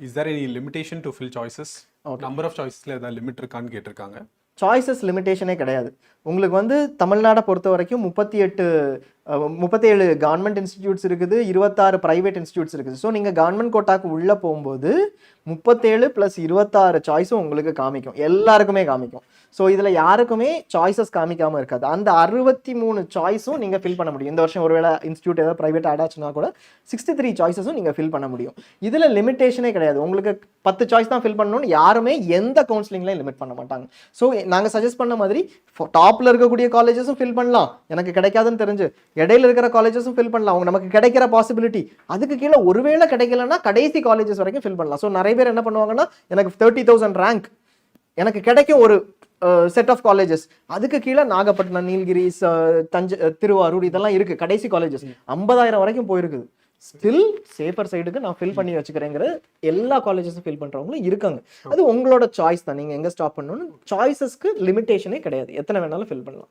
Is there any limitation to fill choices? Number of choicesல ஏதாவது limit இருக்கான்னு கேட்டிருக்காங்க. Choices லிமிட்டேஷனே கிடையாது. உங்களுக்கு வந்து தமிழ்நாடை பொறுத்த வரைக்கும் 37 கவர்மெண்ட் இன்ஸ்டிடியூட்ஸ் இருக்குது, 26 ப்ரைவேட் இன்ஸ்டிடியூட்ஸ் இருக்குது. ஸோ நீங்கள் கவர்மெண்ட் கோட்டாக்கு உள்ளே போகும்போது 37 + 26 சாய்ஸும் உங்களுக்கு காமிக்கும், எல்லாருக்குமே காமிக்கும். ஸோ இதில் யாருக்குமே சாய்ஸஸ் காமிக்காமல் இருக்காது. அந்த 63 சாய்ஸும் நீங்கள் ஃபில் பண்ண முடியும். இந்த வருஷம் ஒருவேளை இன்ஸ்டியூட் ஏதாவது ப்ரைவேட் ஆட் ஆச்சுன்னா கூட 63 சாய்ஸஸும் நீங்கள் ஃபில் பண்ண முடியும். இதில் லிமிட்டேஷனே கிடையாது. உங்களுக்கு 10 சாய்ஸ் தான் ஃபில் பண்ணணும்னு யாருமே எந்த கவுன்சிலிங்லையும் லிமிட் பண்ண மாட்டாங்க. ஸோ நாங்கள் சஜஸ்ட் பண்ண மாதிரி டாப்பில் இருக்கக்கூடிய காலேஜஸும் ஃபில் பண்ணலாம், எனக்கு கிடைக்காதுன்னு தெரிஞ்சு இடையில இருக்கிற காலேஜஸும் ஃபில் பண்ணலாம், அவங்க நமக்கு கிடைக்கிற பாசிபிலிட்டி. அதுக்கு கீழே ஒருவேளை கிடைக்கலன்னா கடைசி காலேஜஸ் வரைக்கும் ஃபில் பண்ணலாம். ஸோ நிறைய பேர் என்ன பண்ணுவாங்கன்னா, எனக்கு 30,000 ரேங்க் எனக்கு கிடைக்கும் ஒரு செட் ஆஃப் காலேஜஸ், அதுக்கு கீழே நாகப்பட்டினம், நீலகிரிஸ், திருவாரூர் இதெல்லாம் இருக்கு கடைசி காலேஜஸ் 50,000 வரைக்கும் போயிருக்குது. ஸ்டில் சேஃபர் சைடுக்கு நான் ஃபில் பண்ணி வச்சுக்கிறேங்கிற எல்லா காலேஜஸும் ஃபில் பண்றவங்களும் இருக்காங்க. அது உங்களோட சாய்ஸ் தான், நீங்க எங்க ஸ்டாப் பண்ணணும்னு. சாய்ஸஸ்க்கு லிமிட்டேஷனே கிடையாது, எத்தனை வேணாலும் ஃபில் பண்ணலாம்.